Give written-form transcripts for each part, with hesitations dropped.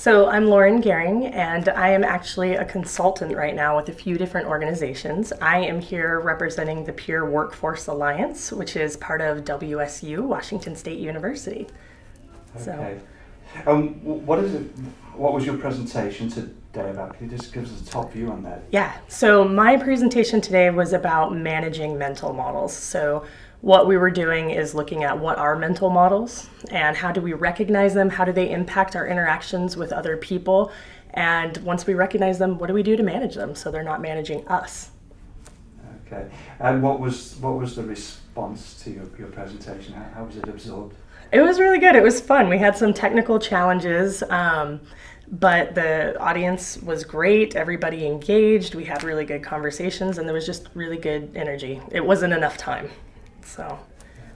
So I'm Lorrin Gehring, and I am actually a consultant right now with a few different organizations. I am here representing the Peer Workforce Alliance, which is part of WSU, Washington State University. Okay. What is it? What was your presentation today about? Can you just give us a top view on that? Yeah, so my presentation today was about managing mental models. So what we were doing is looking at what are mental models and how do we recognize them, how do they impact our interactions with other people, and once we recognize them, what do we do to manage them so they're not managing us? Okay. And what was the response to your presentation? How was it absorbed? It was really good. It was fun. We had some technical challenges, but the audience was great. Everybody engaged. We had really good conversations, and there was just really good energy. It wasn't enough time.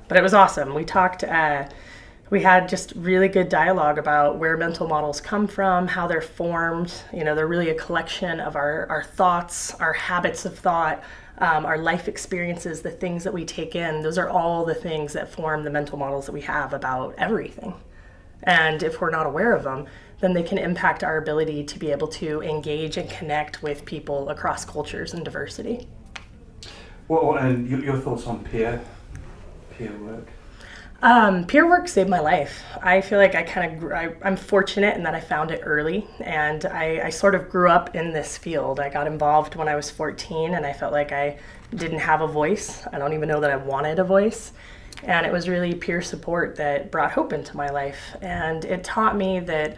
But it was awesome. We talked, we had just really good dialogue about where mental models come from, how they're formed. You know, they're really a collection of our thoughts, our habits of thought, our life experiences, the things that we take in. Those are all the things that form the mental models that we have about everything. And if we're not aware of them, then they can impact our ability to be able to engage and connect with people across cultures and diversity. Well, and your thoughts on peer work? Peer work saved my life. I feel like I'm fortunate in that I found it early, and I sort of grew up in this field. I got involved when I was 14, and I felt like I didn't have a voice. I don't even know that I wanted a voice. And it was really peer support that brought hope into my life. And it taught me that,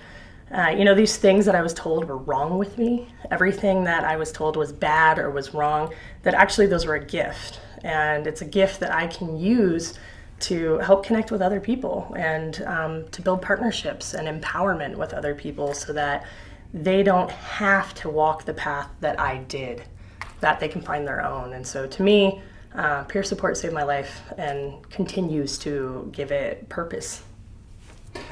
these things that I was told were wrong with me, everything that I was told was bad or was wrong, that actually those were a gift. And it's a gift that I can use to help connect with other people and to build partnerships and empowerment with other people so that they don't have to walk the path that I did, that they can find their own. And so to me, peer support saved my life and continues to give it purpose.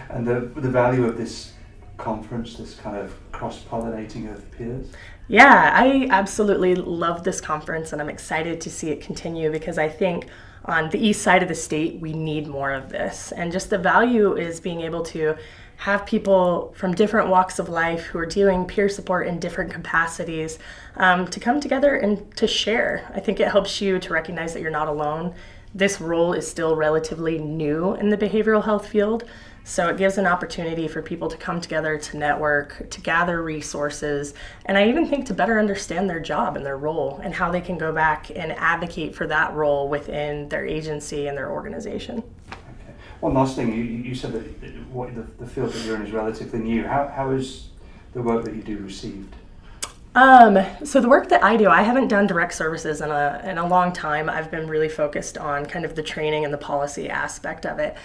And the value of this conference, this kind of cross-pollinating of peers? Yeah, I absolutely love this conference, and I'm excited to see it continue because I think on the east side of the state, we need more of this. And just the value is being able to have people from different walks of life who are doing peer support in different capacities to come together and to share. I think it helps you to recognize that you're not alone. This role is still relatively new in the behavioral health field, so it gives an opportunity for people to come together, to network, to gather resources, and I even think to better understand their job and their role and how they can go back and advocate for that role within their agency and their organization. Okay. One last thing, you said that the field that you're in is relatively new. How is the work that you do received? So the work that I do, I haven't done direct services in a long time. I've been really focused on kind of the training and the policy aspect of it.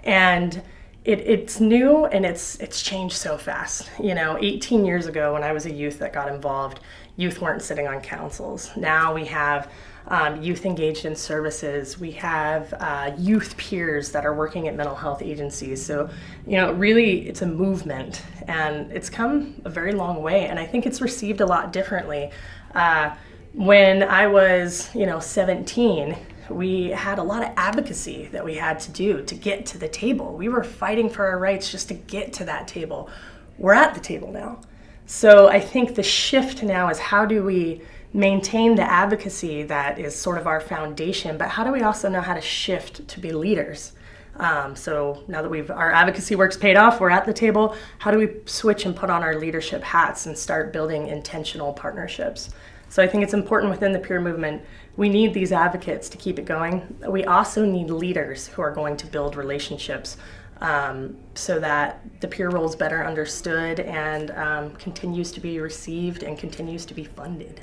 And it's new and it's changed so fast. 18 years ago when I was a youth that got involved, youth weren't sitting on councils. Now we have youth engaged in services. We have youth peers that are working at mental health agencies. So, really it's a movement and it's come a very long way. And I think it's received a lot differently. When I was, 17, we had a lot of advocacy that we had to do to get to the table. We were fighting for our rights just to get to that table. We're at the table now. So I think the shift now is how do we maintain the advocacy that is sort of our foundation, but how do we also know how to shift to be leaders? So now that our advocacy work's paid off, we're at the table, how do we switch and put on our leadership hats and start building intentional partnerships? So I think it's important within the peer movement, we need these advocates to keep it going. We also need leaders who are going to build relationships so that the peer role is better understood and continues to be received and continues to be funded.